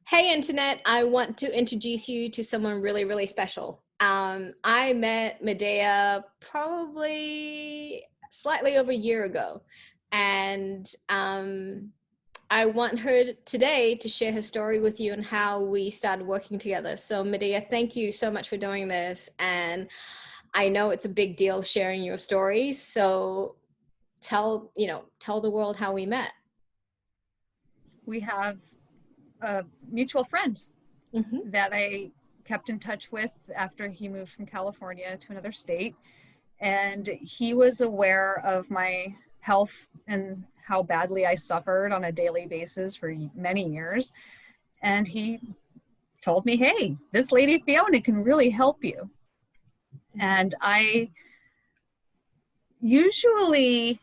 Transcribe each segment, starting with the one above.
Hey, Internet, I want to introduce you to someone really, really special. I met Medea probably slightly over a year ago, and I want her today to share her story with you and how we started working together. So, Medea, thank you so much for doing this. And I know it's a big deal sharing your stories. So, tell the world how we met. We have a mutual friend Hmm. that I kept in touch with after he moved from California to another state. And he was aware of my health and how badly I suffered on a daily basis for many years. And he told me, hey, this lady Fiona can really help you. And I usually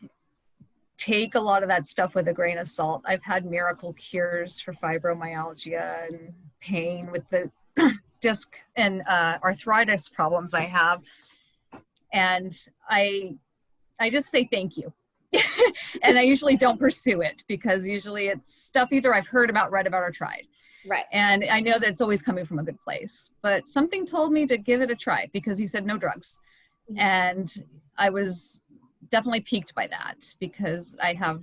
take a lot of that stuff with a grain of salt. I've had miracle cures for fibromyalgia and pain with the disc and arthritis problems I have. And I just say thank you. And I usually don't pursue it because usually it's stuff either I've heard about, read about, or tried. Right. And I know that it's always coming from a good place, but something told me to give it a try because he said no drugs. And I was definitely piqued by that because I have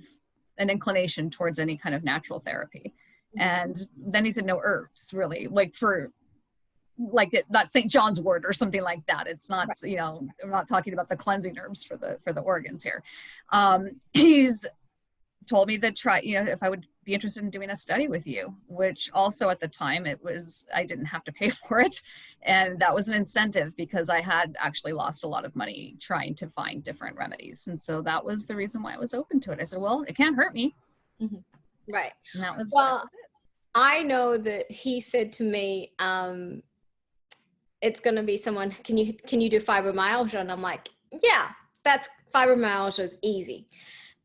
an inclination towards any kind of natural therapy. And then he said no herbs, really, not St. John's wort or something like that. It's not, I'm not talking about the cleansing herbs for the organs here. He's told me that if I would be interested in doing a study with you, which also at the time I didn't have to pay for it. And that was an incentive because I had actually lost a lot of money trying to find different remedies. And so that was the reason why I was open to it. I said, well, it can't hurt me. Mm-hmm. Right. And that was Well, it. I know that he said to me, it's going to be someone, can you do fibromyalgia? And I'm like, yeah, that's fibromyalgia is easy.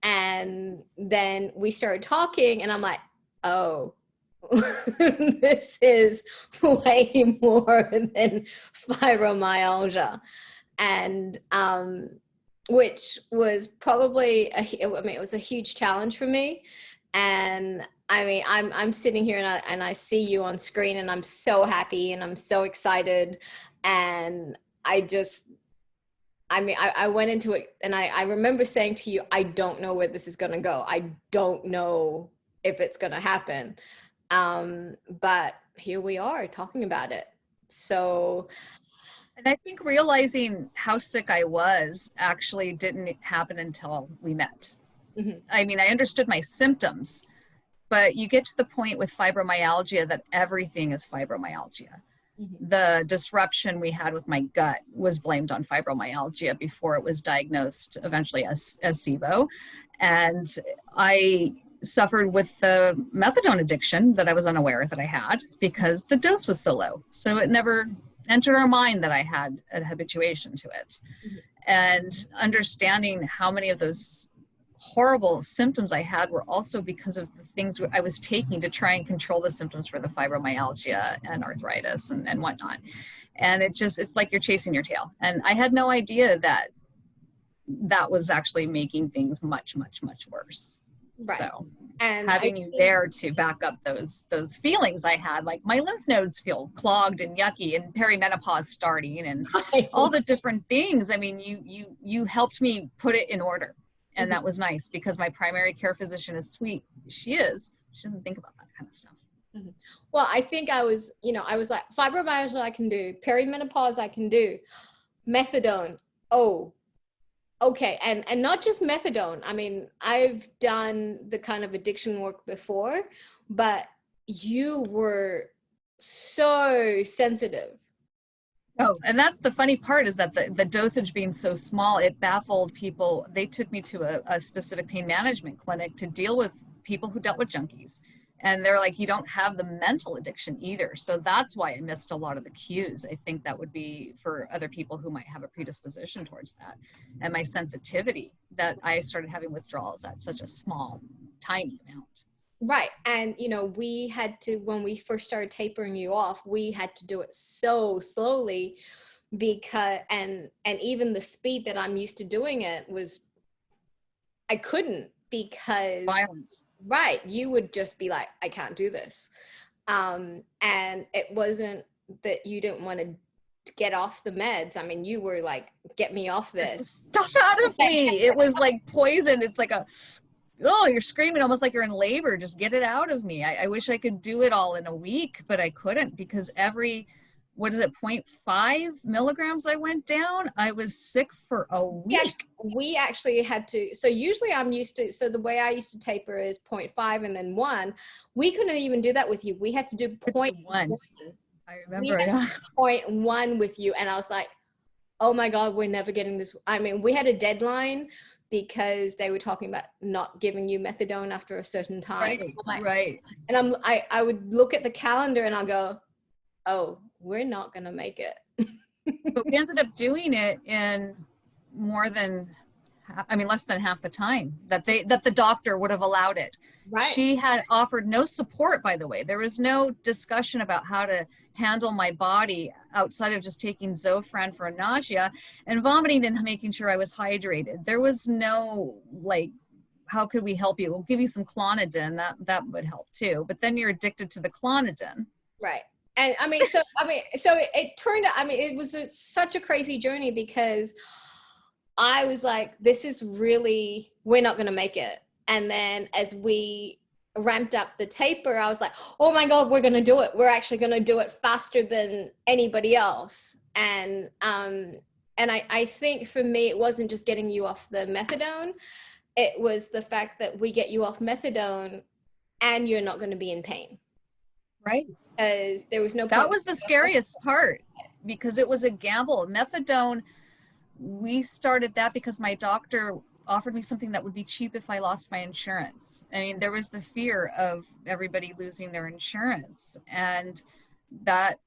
And then we started talking and I'm like, oh, this is way more than fibromyalgia. And, which was probably, it was a huge challenge for me. And I mean, I'm sitting here and I see you on screen and I'm so happy and I'm so excited. And I went into it and I remember saying to you, I don't know where this is going to go. I don't know if it's going to happen. But here we are talking about it. So, And I think realizing how sick I was actually didn't happen until we met. mhm, I mean, I understood my symptoms, but you get to the point with fibromyalgia that everything is fibromyalgia. mhm, The disruption we had with my gut was blamed on fibromyalgia before it was diagnosed eventually as SIBO. And I suffered with the methadone addiction that I was unaware that I had because the dose was so low. So it never entered our mind that I had a habituation to it. mhm. And understanding how many of those horrible symptoms I had were also because of the things I was taking to try and control the symptoms for the fibromyalgia and arthritis and whatnot. And it's like you're chasing your tail. And I had no idea that that was actually making things much, much, much worse. Right. So And I having you think, there to back up those feelings I had, like my lymph nodes feel clogged and yucky and perimenopause starting and all the different things. I mean, you helped me put it in order. And that was nice because my primary care physician is sweet. She doesn't think about that kind of stuff. Mhm. Well, I think I was like fibromyalgia I can do, perimenopause I can do, methadone. Oh, okay. And not just methadone. I mean, I've done the kind of addiction work before, but you were so sensitive. Oh, and that's the funny part is that the dosage being so small, it baffled people. They took me to a specific pain management clinic to deal with people who dealt with junkies. And they're like, you don't have the mental addiction either. So that's why I missed a lot of the cues. I think that would be for other people who might have a predisposition towards that. And my sensitivity that I started having withdrawals at such a small, tiny amount. Right. And, we had to, when we first started tapering you off, we had to do it so slowly because, and even the speed that I'm used to doing it was, I couldn't because, Violence. right, you would just be like, I can't do this. And it wasn't that you didn't want to get off the meds. I mean, you were like, get me off this. Stuff out of me. It was like poison. It's like you're screaming almost like you're in labor. Just get it out of me. I wish I could do it all in a week, but I couldn't, because every, what is it, 0.5 milligrams I went down, I was sick for a week. We actually had to, so usually I'm used to, so the way I used to taper is 0.5 and then 1. We couldn't even do that with you. We had to do 0.1. I remember it. 0.1 with you. And I was like, oh my God, we're never getting this. I mean, we had a deadline because they were talking about not giving you methadone after a certain time. Right. And I would look at the calendar and I'll go, oh, we're not going to make it. But we ended up doing it in less than half the time that the doctor would have allowed it. Right. She had offered no support, by the way. There was no discussion about how to handle my body outside of just taking Zofran for nausea and vomiting and making sure I was hydrated. There was no, like, how could we help you? We'll give you some Clonidine. That would help too. But then you're addicted to the Clonidine. Right. And so it turned out, it was such a crazy journey, because I was like, this is really, we're not going to make it. And then as we ramped up the taper, I was like, oh my God, we're going to do it. We're actually going to do it faster than anybody else. And I think for me, it wasn't just getting you off the methadone. It was the fact that we get you off methadone and you're not going to be in pain. Right. Because there was no point. That was the scariest part, because it was a gamble. Methadone, we started that because my doctor offered me something that would be cheap if I lost my insurance. I mean, there was the fear of everybody losing their insurance, and that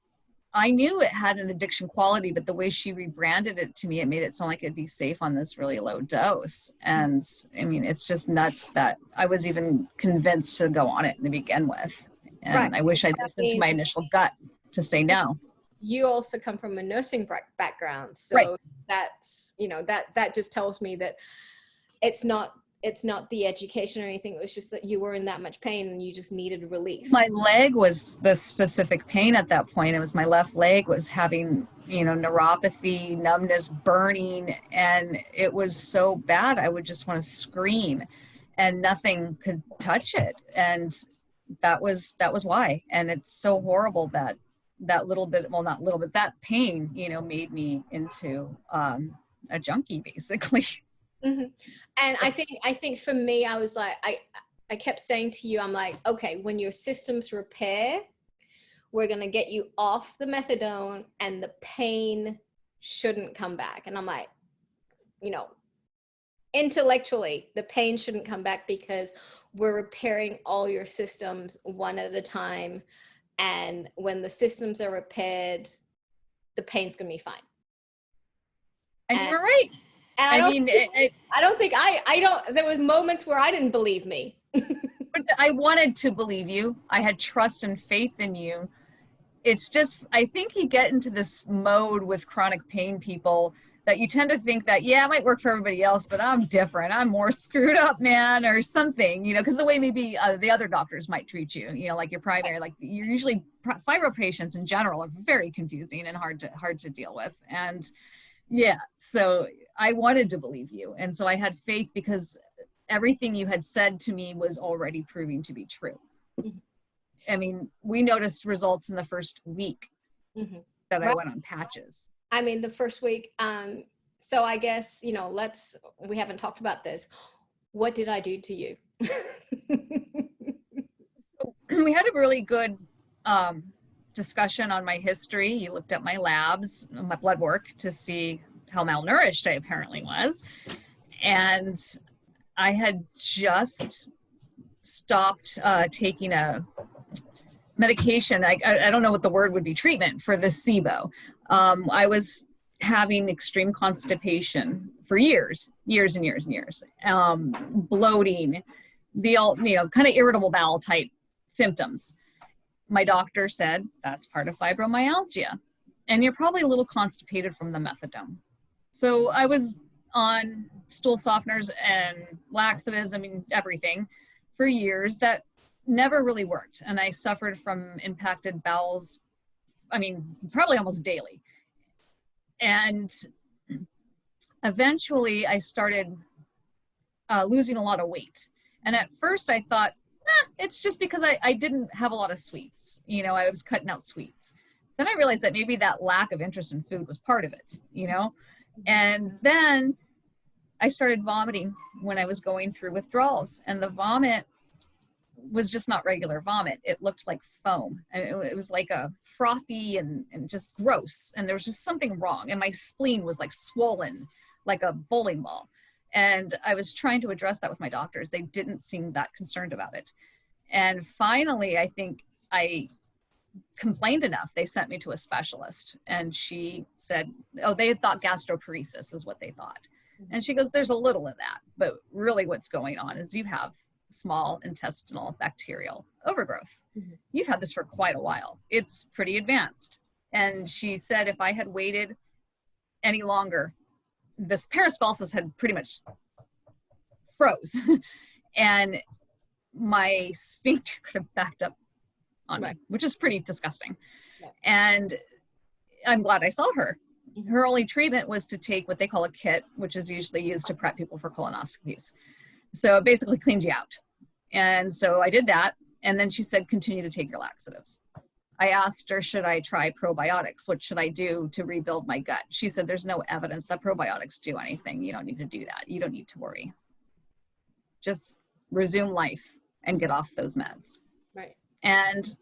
I knew it had an addiction quality, but the way she rebranded it to me, it made it sound like it'd be safe on this really low dose. And I mean, it's just nuts that I was even convinced to go on it to begin with. And right. I wish I'd listened to my initial gut to say no. You also come from a nursing background. So right. That's, that just tells me that it's not the education or anything. It was just that you were in that much pain and you just needed relief. My leg was the specific pain at that point. It was my left leg was having, neuropathy, numbness, burning, and it was so bad. I would just want to scream and nothing could touch it. And that was why. And it's so horrible that little bit, well, not little bit, that pain, made me into a junkie basically. Mm-hmm. And I think for me, I was like, I kept saying to you, I'm like, okay, when your systems repair, we're going to get you off the methadone and the pain shouldn't come back. And I'm like, intellectually, the pain shouldn't come back because we're repairing all your systems one at a time. And when the systems are repaired, the pain's going to be fine. And you were right. And there was moments where I didn't believe me. But I wanted to believe you. I had trust and faith in you. It's just, I think you get into this mode with chronic pain people that you tend to think that, yeah, it might work for everybody else, but I'm different. I'm more screwed up, man, or something, because the way maybe the other doctors might treat you, like your primary, like you're usually fibro patients in general are very confusing and hard to deal with. And yeah, so I wanted to believe you. And so I had faith because everything you had said to me was already proving to be true. Mm-hmm. I mean, we noticed results in the first week mm-hmm. that I went on patches. I mean, the first week. So I guess, we haven't talked about this. What did I do to you? So we had a really good discussion on my history. You looked at my labs, my blood work to see how malnourished I apparently was. And I had just stopped taking a medication. I don't know what the word would be, treatment for the SIBO. I was having extreme constipation for years and years and years. Bloating, kind of irritable bowel type symptoms. My doctor said, that's part of fibromyalgia. And you're probably a little constipated from the methadone. So I was on stool softeners and laxatives, everything for years that never really worked. And I suffered from impacted bowels, I mean, probably almost daily. And eventually I started losing a lot of weight. And at first I thought, it's just because I didn't have a lot of sweets. You know, I was cutting out sweets. Then I realized that maybe that lack of interest in food was part of it, you know? And then I started vomiting when I was going through withdrawals, and the vomit was just not regular vomit. It looked like foam. It was like a frothy and just gross. And there was just something wrong. And my spleen was like swollen, like a bowling ball. And I was trying to address that with my doctors. They didn't seem that concerned about it. And finally, I think I complained enough. They sent me to a specialist, and she said, oh, they had thought gastroparesis is what they thought. And she goes, there's a little of that, but really what's going on is you have small intestinal bacterial overgrowth. You've had this for quite a while. It's pretty advanced. And she said, if I had waited any longer, this peristalsis had pretty much froze and my sphincter could have backed up on me, which is pretty disgusting. And I'm glad I saw her. Her only treatment was to take what they call a kit, which is usually used to prep people for colonoscopies. So it basically cleans you out. And so I did that. And then she said, continue to take your laxatives. I asked her, should I try probiotics? What should I do to rebuild my gut? She said, there's no evidence that probiotics do anything. You don't need to do that. You don't need to worry. Just resume life and get off those meds. Right. And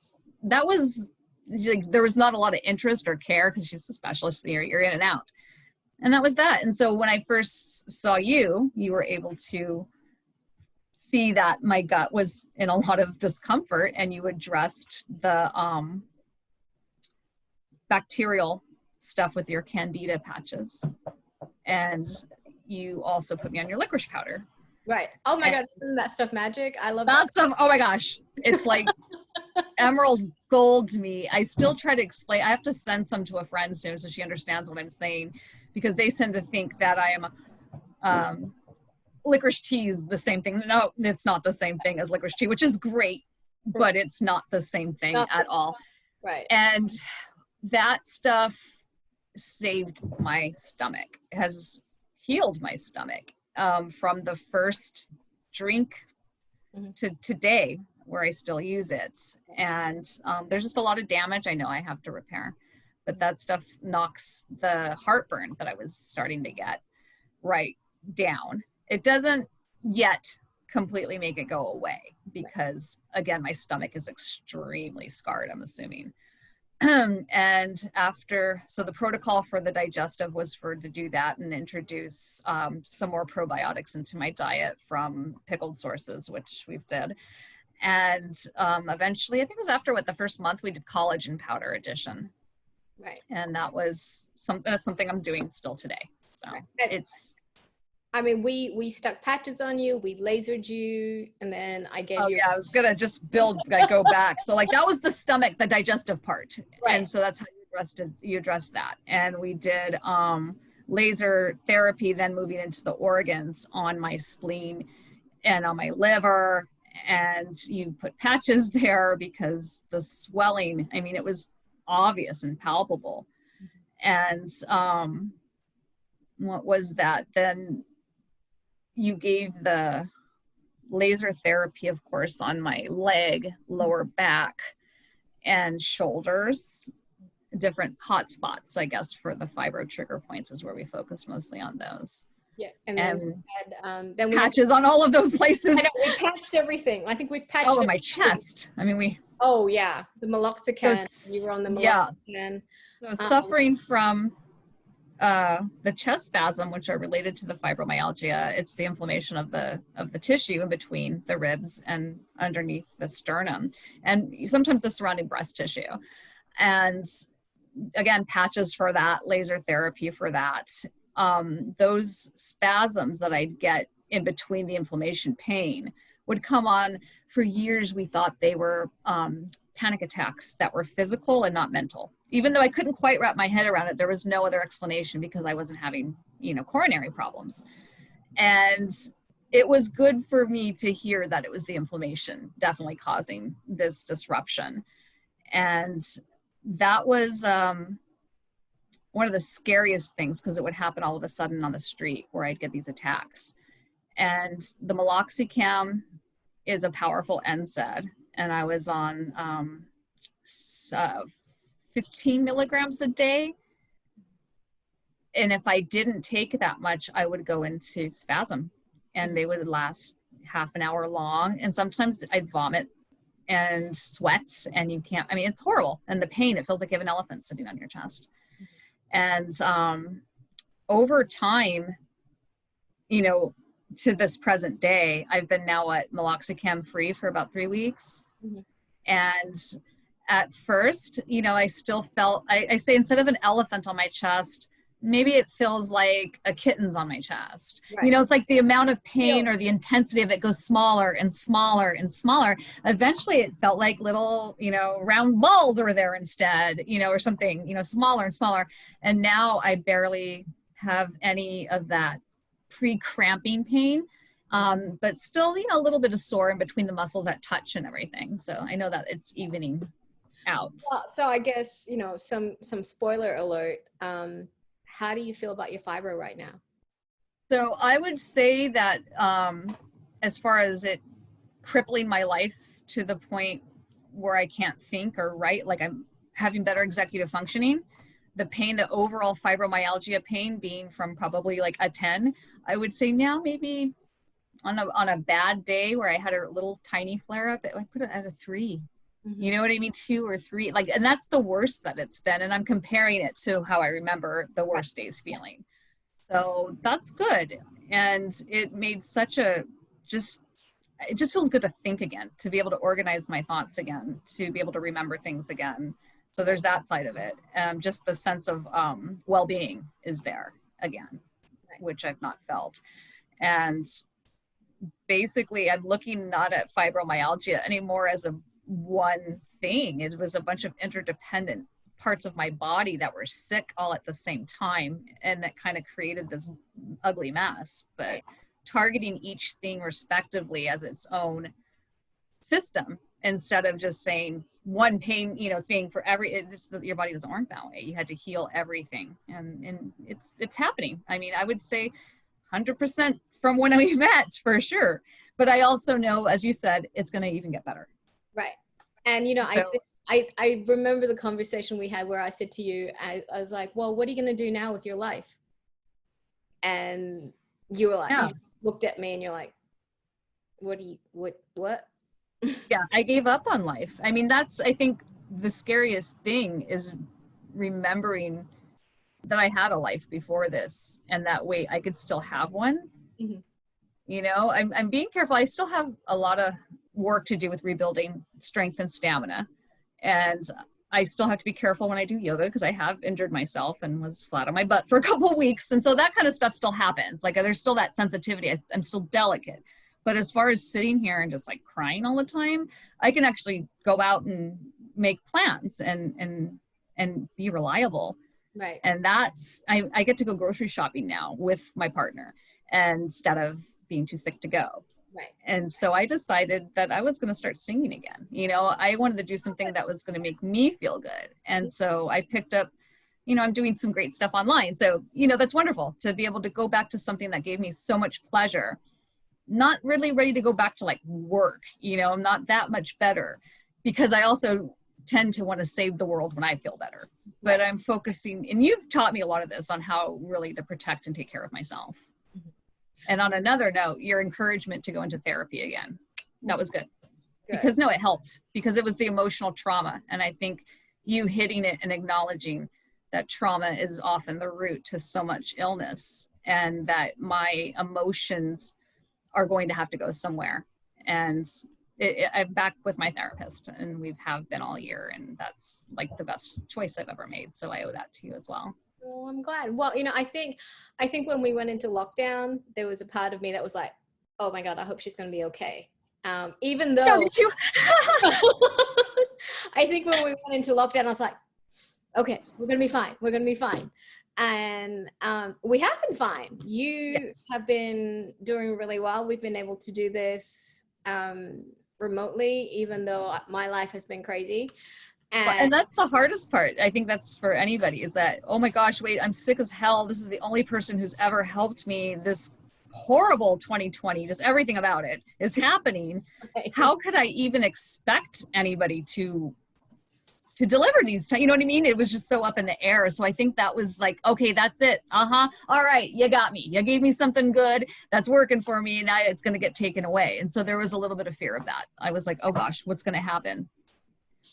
that was, like, there was not a lot of interest or care because she's a specialist. You're in and out. And that was that. And so when I first saw you, you were able to see that my gut was in a lot of discomfort, and you addressed the bacterial stuff with your candida patches. And you also put me on your licorice powder. Right. Oh my God. Isn't that stuff magic? I love that stuff. Oh my gosh. It's like emerald gold to me. I still try to explain. I have to send some to a friend soon so she understands what I'm saying, because they tend to think that I am licorice tea is the same thing. No, it's not the same thing as licorice tea, which is great, but it's not the same thing at all. Right. And that stuff saved my stomach, has healed my stomach from the first drink to today, where I still use it. And there's just a lot of damage I know I have to repair, but that stuff knocks the heartburn that I was starting to get right down. It doesn't yet completely make it go away because, again, my stomach is extremely scarred, I'm assuming. And after, so the protocol for the digestive was to do that and introduce some more probiotics into my diet from pickled sources, which we've did. And eventually, I think it was after the first month, we did collagen powder addition. Right. And that's something I'm doing still today. So it's, I mean, we stuck patches on you, we lasered you, and then I gave you. Oh yeah, I was gonna just go back. So like that was the stomach, the digestive part, right. And so that's how you addressed that. And we did laser therapy, then moving into the organs on my spleen and on my liver, and you put patches there because the swelling, I mean, it was obvious and palpable. And what was that then? You gave the laser therapy, of course, on my leg, lower back, and shoulders, different hot spots, I guess, for the fibro trigger points is where we focus mostly on those. Yeah, and then we had patches on all of those places. I know, we patched everything. I think we've patched. Oh, my chest. I mean, Oh yeah, the meloxicam. You were on the meloxicam. Yeah. So suffering from the chest spasm, which are related to the fibromyalgia, it's the inflammation of the tissue in between the ribs and underneath the sternum, and sometimes the surrounding breast tissue. And again, patches for that, laser therapy for that. Those spasms that I'd get in between the inflammation pain would come on for years. We thought they were panic attacks that were physical and not mental. Even though I couldn't quite wrap my head around it, there was no other explanation because I wasn't having, coronary problems. And it was good for me to hear that it was the inflammation definitely causing this disruption. And that was one of the scariest things, because it would happen all of a sudden on the street where I'd get these attacks. And the meloxicam is a powerful NSAID, and I was on 15 milligrams a day. And if I didn't take that much, I would go into spasm, and they would last half an hour long. And sometimes I'd vomit and sweat, and you can't, I mean, it's horrible. And the pain, it feels like you have an elephant sitting on your chest. And over time, you know, to this present day, I've been now at meloxicam free for about 3 weeks. Mm-hmm. And at first, you know, I still felt, I say, instead of an elephant on my chest, maybe it feels like a kitten's on my chest. Right. You know, it's like the amount of pain or the intensity of it goes smaller and smaller and smaller. Eventually it felt like little, you know, round balls were there instead, you know, or something, you know, smaller and smaller. And now I barely have any of that pre-cramping pain, but still, you know, a little bit of sore in between the muscles at touch and everything. So I know that it's evening out. Well, so I guess, you know, some spoiler alert, how do you feel about your fibro right now? So I would say that as far as it crippling my life to the point where I can't think or write, like I'm having better executive functioning, the pain, the overall fibromyalgia pain being from probably like a 10, I would say now maybe on a bad day where I had a little tiny flare up, I put it at a 3. Mm-hmm. You know what I mean? 2 or 3, like, and that's the worst that it's been. And I'm comparing it to how I remember the worst days feeling. So that's good. And it made such a, it just feels good to think again, to be able to organize my thoughts again, to be able to remember things again. So there's that side of it. Just the sense of well-being is there again, which I've not felt. And basically I'm looking not at fibromyalgia anymore as a one thing. It was a bunch of interdependent parts of my body that were sick all at the same time, and that kind of created this ugly mess. But targeting each thing respectively as its own system, instead of just saying one pain, you know, thing for your body doesn't work that way. You had to heal everything, and it's happening. I mean, I would say 100% from when we met for sure, but I also know, as you said, it's going to even get better. Right. And, you know, so, I remember the conversation we had where I said to you, I was like, well, what are you going to do now with your life? And you were like, you looked at me and you're like, what? Yeah, I gave up on life. I mean, that's, I think the scariest thing is remembering that I had a life before this, and that way I could still have one. Mm-hmm. You know, I'm being careful. I still have a lot of work to do with rebuilding strength and stamina. And I still have to be careful when I do yoga, because I have injured myself and was flat on my butt for a couple of weeks. And so that kind of stuff still happens. Like, there's still that sensitivity. I'm still delicate. But as far as sitting here and just like crying all the time, I can actually go out and make plans and be reliable. Right. And that's, I get to go grocery shopping now with my partner, and instead of being too sick to go. Right. And so I decided that I was going to start singing again. You know, I wanted to do something that was going to make me feel good. And so I picked up, you know, I'm doing some great stuff online. So, you know, that's wonderful to be able to go back to something that gave me so much pleasure. Not really ready to go back to like work, you know, I'm not that much better, because I also tend to want to save the world when I feel better. But I'm focusing, and you've taught me a lot of this on how really to protect and take care of myself. And on another note, your encouragement to go into therapy again, that was good. Because no, it helped, because it was the emotional trauma. And I think you hitting it and acknowledging that trauma is often the root to so much illness, and that my emotions are going to have to go somewhere. And I'm back with my therapist, and we have been all year, and that's like the best choice I've ever made. So I owe that to you as well. Oh, I'm glad. Well, you know, I think when we went into lockdown, there was a part of me that was like, oh my God, I hope she's going to be okay. Even though, me too. I think when we went into lockdown, I was like, okay, we're going to be fine. We're going to be fine. And we have been fine. You Yes. have been doing really well. We've been able to do this remotely, even though my life has been crazy. And that's the hardest part. I think that's for anybody, is that, oh my gosh, wait, I'm sick as hell. This is the only person who's ever helped me. This horrible 2020, just everything about it is happening. How could I even expect anybody to deliver these, you know what I mean? It was just so up in the air. So I think that was like, okay, that's it. All right, you got me. You gave me something good that's working for me. Now it's going to get taken away. And so there was a little bit of fear of that. I was like, oh gosh, what's going to happen?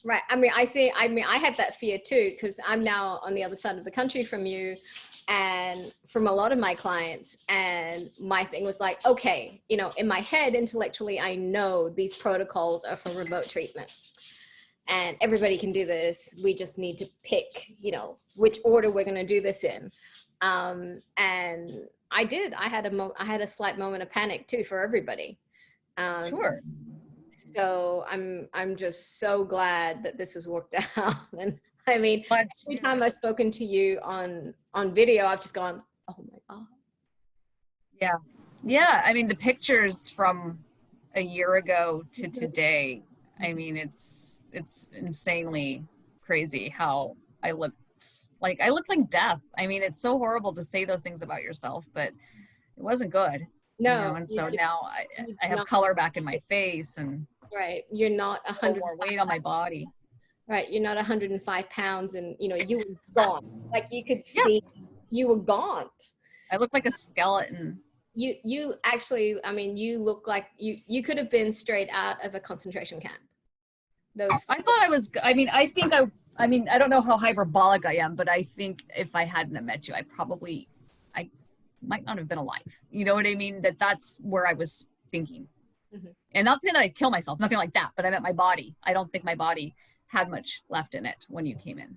Right. I had that fear too, because I'm now on the other side of the country from you and from a lot of my clients. And my thing was like, okay, you know, in my head, intellectually, I know these protocols are for remote treatment and everybody can do this. We just need to pick, you know, which order we're going to do this in. And I did. I had a slight moment of panic too for everybody. Sure. So I'm just so glad that this has worked out. And I mean, every time I've spoken to you on video, I've just gone, oh my God. Yeah. Yeah. I mean, the pictures from a year ago to today, I mean, it's insanely crazy how I look. Like, I look like death. I mean, it's so horrible to say those things about yourself, but it wasn't good. No. You know, and so now I have color back in my face and right. You're not 100 more weight on my body. Right. You're not 105 pounds and, you know, you were gone. Like you could see you were gone. I look like a skeleton. You actually, I mean, you look like you could have been straight out of a concentration camp. I thought I was, I mean, I don't know how hyperbolic I am, but I think if I hadn't met you, I might not have been alive. You know what I mean? That's where I was thinking. Mm-hmm. And not saying that I'd kill myself, nothing like that, but I meant my body. I don't think my body had much left in it when you came in.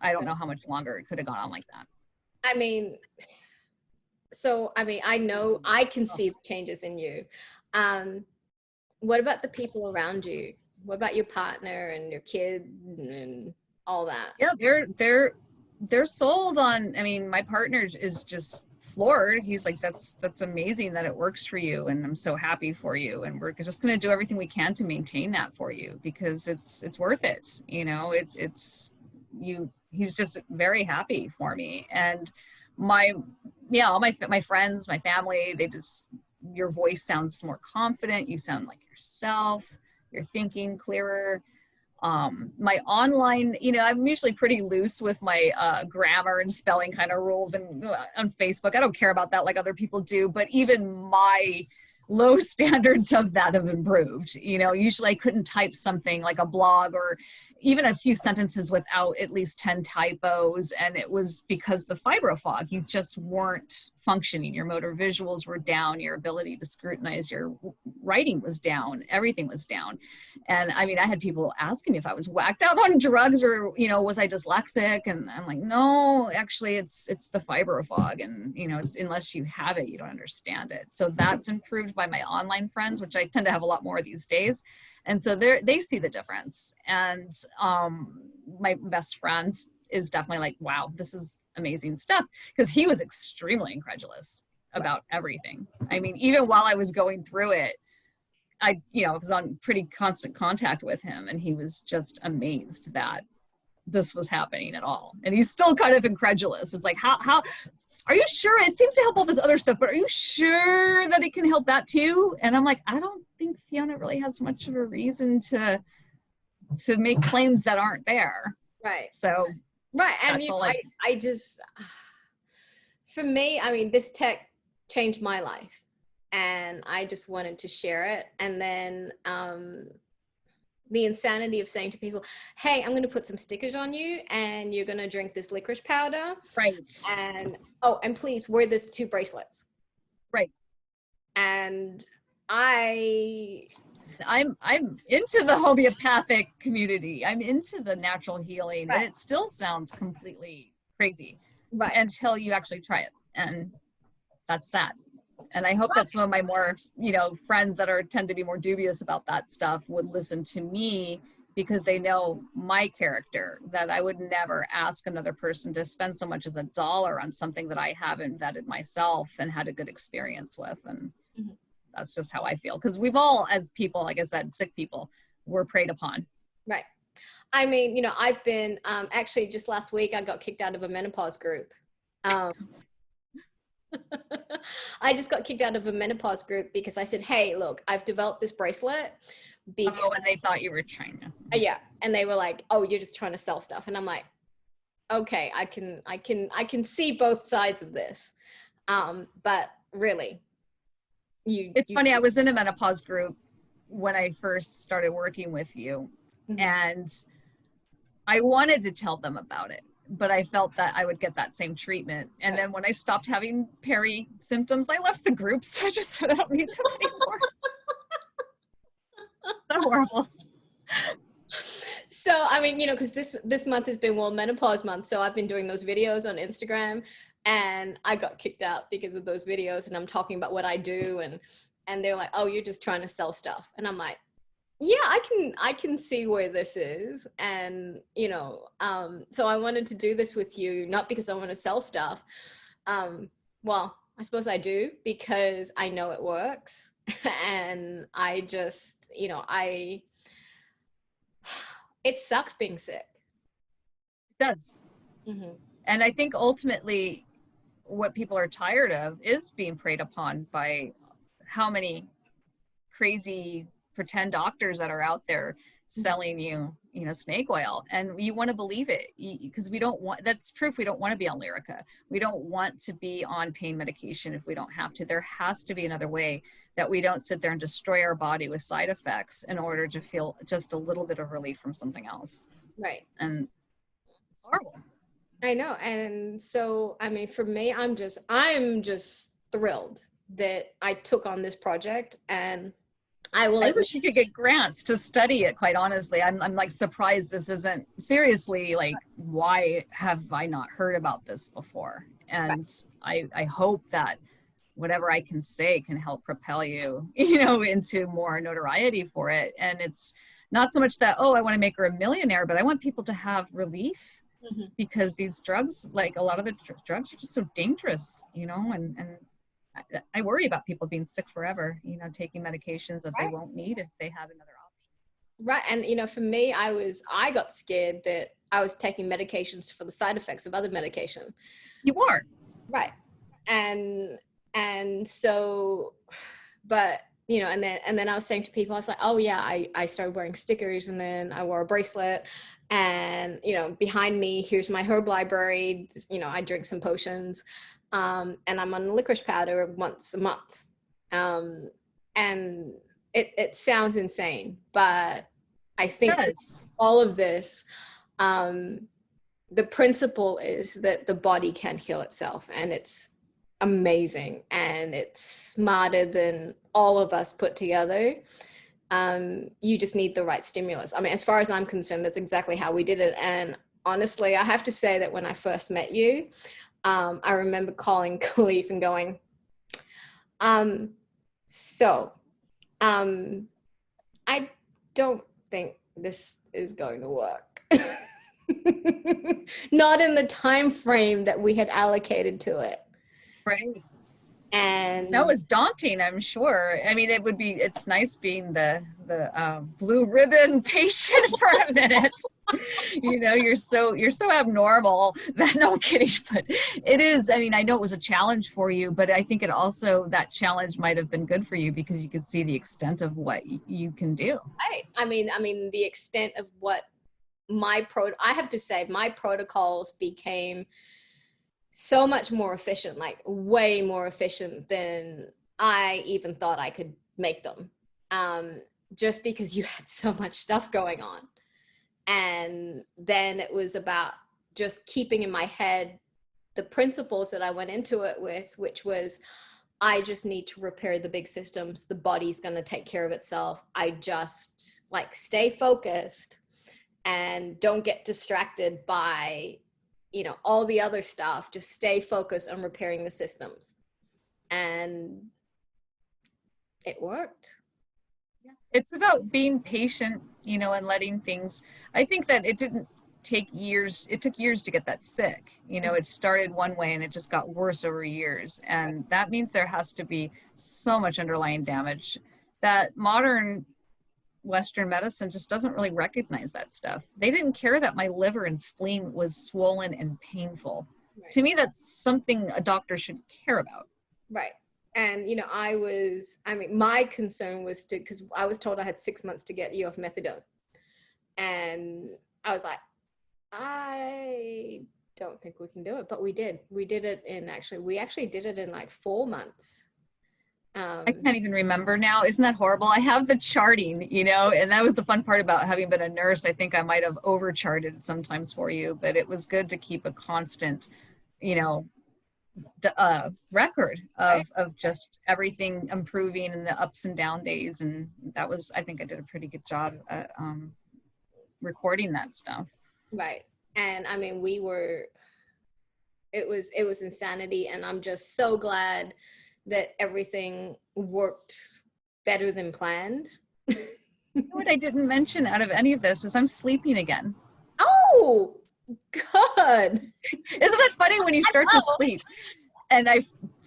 I don't know how much longer it could have gone on like that. I mean, I know I can see the changes in you. What about the people around you? What about your partner and your kid and all that? Yeah, they're sold on. I mean, my partner is just floored. He's like, that's amazing that it works for you, and I'm so happy for you, and we're just going to do everything we can to maintain that for you because it's worth it. You know, he's just very happy for me, and all my friends, my family, your voice sounds more confident. You sound like yourself. You're thinking clearer. My online, you know, I'm usually pretty loose with my grammar and spelling kind of rules, and on Facebook, I don't care about that like other people do, but even my low standards of that have improved. You know, usually I couldn't type something like a blog or even a few sentences without at least 10 typos. And it was because the fibro fog, you just weren't functioning. Your motor visuals were down. Your ability to scrutinize your writing was down. Everything was down. And I mean, I had people asking me if I was whacked out on drugs or, you know, was I dyslexic? And I'm like, no, actually it's the fibro fog. And, you know, it's, unless you have it, you don't understand it. So that's improved by my online friends, which I tend to have a lot more these days. And so they see the difference. And my best friend is definitely like, wow, this is amazing stuff. Because he was extremely incredulous about everything. I mean, even while I was going through it, I was on pretty constant contact with him, and he was just amazed that this was happening at all. And he's still kind of incredulous. It's like, how are you sure? It seems to help all this other stuff, but are you sure that it can help that too? And I'm like, I don't think Fiona really has much of a reason to make claims that aren't there. Right. So, right. And I just, for me, I mean, this tech changed my life, and I just wanted to share it. And then, the insanity of saying to people, hey, I'm going to put some stickers on you and you're going to drink this licorice powder. Right. And, and please wear this 2 bracelets. Right. And I'm into the homeopathic community. I'm into the natural healing, but it still sounds completely crazy until you actually try it. And that's that. And I hope that some of my more, friends that tend to be more dubious about that stuff would listen to me, because they know my character, that I would never ask another person to spend so much as $1 on something that I haven't vetted myself and had a good experience with. And that's just how I feel. Because we've all, as people, like I said, sick people, were preyed upon. Right. I mean, you know, I've been, actually just last week, I got kicked out of a menopause group. I just got kicked out of a menopause group because I said, hey, look, I've developed this bracelet. Oh, and they thought you were trying to. Yeah. And they were like, oh, you're just trying to sell stuff. And I'm like, okay, I can see both sides of this. But really, it's funny. I was in a menopause group when I first started working with you, and I wanted to tell them about it, but I felt that I would get that same treatment. And then when I stopped having peri symptoms, I left the groups. I just said, I don't need them anymore. So horrible. So, I mean, you know, because this month has been World Menopause Month. So I've been doing those videos on Instagram, and I got kicked out because of those videos. And I'm talking about what I do. And they're like, oh, you're just trying to sell stuff. And I'm like, yeah, I can see where this is. And, you know, so I wanted to do this with you, not because I want to sell stuff. Well, I suppose I do, because I know it works. And I just, you know, it sucks being sick. It does. And I think ultimately what people are tired of is being preyed upon by how many crazy pretend doctors that are out there selling you, you know, snake oil, and you want to believe it because we don't want, that's proof we don't want to be on Lyrica. We don't want to be on pain medication if we don't have to. There has to be another way that we don't sit there and destroy our body with side effects in order to feel just a little bit of relief from something else. Right. And it's horrible. I know. And so, I mean, for me, I'm just thrilled that I took on this project, and I wish you could get grants to study it, quite honestly. I'm like surprised this isn't, seriously, like, why have I not heard about this before? And I hope that whatever I can say can help propel you, you know, into more notoriety for it. And it's not so much that, oh, I want to make her a millionaire, but I want people to have relief, because these drugs, like a lot of the drugs, are just so dangerous, you know, and I worry about people being sick forever, you know, taking medications that they won't need if they have another option. Right. And, you know, for me, I got scared that I was taking medications for the side effects of other medication. You are. Right. And so, but, you know, and then I was saying to people, I was like, oh yeah, I started wearing stickers, and then I wore a bracelet, and, you know, behind me, here's my herb library. You know, I drink some potions. And I'm on licorice powder once a month. And it sounds insane, but I think all of this, the principle is that the body can heal itself, and it's amazing, and it's smarter than all of us put together. You just need the right stimulus. I mean, as far as I'm concerned, that's exactly how we did it. And honestly, I have to say that when I first met you, I remember calling Khalif and going, I don't think this is going to work. Not in the time frame that we had allocated to it. Right. And that was daunting, I'm sure. I mean, it's nice being the blue ribbon patient for a minute. You know, you're so abnormal that, no, I'm kidding, but it is. I mean, I know it was a challenge for you, but I think it also, that challenge might have been good for you because you could see the extent of what you can do. I mean, the extent of what I have to say, my protocols became so much more efficient, like way more efficient than I even thought I could make them. Just because you had so much stuff going on. And then it was about just keeping in my head the principles that I went into it with, which was, I just need to repair the big systems. The body's going to take care of itself. I just like stay focused and don't get distracted by, you know, all the other stuff. Just stay focused on repairing the systems. And it worked. Yeah. It's about being patient, you know, and letting things, I think that it didn't take years, it took years to get that sick. You know, it started one way and it just got worse over years. And that means there has to be so much underlying damage that modern Western medicine just doesn't really recognize that stuff. They didn't care that my liver and spleen was swollen and painful. Right. To me, that's something a doctor should care about. Right. And, you know, I mean, my concern was because I was told I had 6 months to get you off methadone. And I was like, I don't think we can do it, but we did. We actually did it in like 4 months. I can't even remember now. Isn't that horrible? I have the charting, you know, and that was the fun part about having been a nurse. I think I might have overcharted sometimes for you, but it was good to keep a constant, you know, record of just everything improving and the ups and down days. And that was, I think I did a pretty good job at recording that stuff. Right. And I mean, it was insanity. And I'm just so glad that everything worked better than planned. You know what I didn't mention out of any of this is I'm sleeping again. Oh, good. Isn't that funny when you start to sleep? And I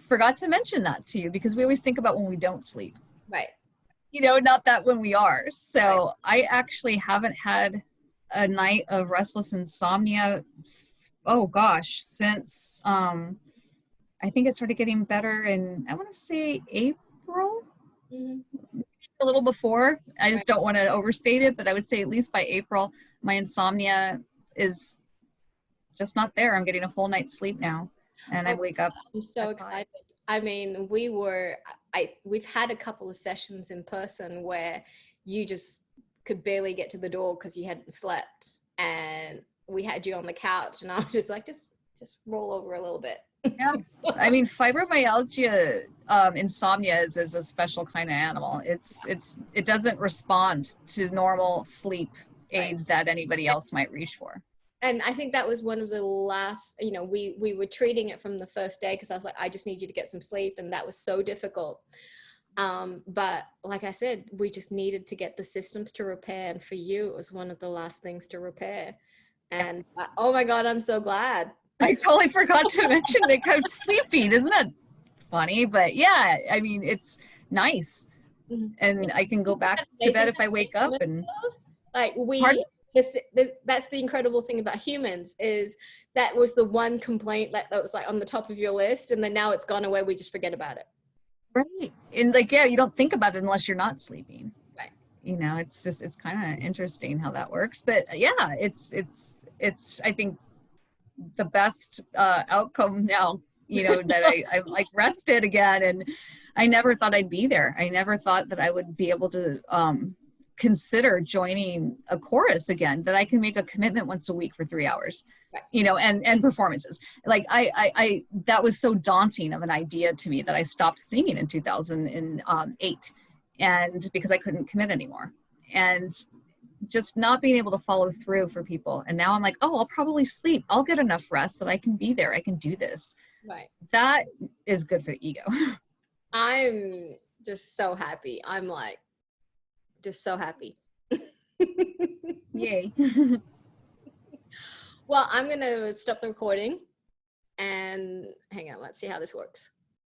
forgot to mention that to you because we always think about when we don't sleep. Right. You know, not that when we are. So I actually haven't had a night of restless insomnia, oh gosh, since I think it started getting better in, I want to say April, a little before. I just don't want to overstate it, but I would say at least by April, my insomnia is just not there. I'm getting a full night's sleep now, and I wake up. I'm so excited. I mean, we've had a couple of sessions in person where you just could barely get to the door because you hadn't slept, and we had you on the couch, and I was just like, just roll over a little bit. Yeah, I mean, fibromyalgia, insomnia is a special kind of animal. It doesn't respond to normal sleep aids that anybody else might reach for. And I think that was one of the last, you know, we were treating it from the first day because I was like, I just need you to get some sleep, and that was so difficult. But like I said, we just needed to get the systems to repair, and for you, it was one of the last things to repair. And oh my God, I'm so glad. I totally forgot to mention that I'm sleeping. Isn't that funny? But yeah, I mean, it's nice. And I can go back to bed if I wake up. And like that's the incredible thing about humans is that was the one complaint that was like on the top of your list. And then now it's gone away. We just forget about it. Right. And like, yeah, you don't think about it unless you're not sleeping. Right. You know, it's kind of interesting how that works. But yeah, it's I think the best outcome now, you know, that I'm like rested again, and I never thought I'd be there. I never thought that I would be able to consider joining a chorus again, that I can make a commitment once a week for 3 hours, you know, and performances. Like I that was so daunting of an idea to me that I stopped singing in 2008, and because I couldn't commit anymore. And just not being able to follow through for people. And now I'm like, oh, I'll probably sleep. I'll get enough rest that I can be there. I can do this. Right. That is good for the ego. I'm just so happy. I'm like, just so happy. Yay. Well, I'm going to stop the recording and hang on. Let's see how this works.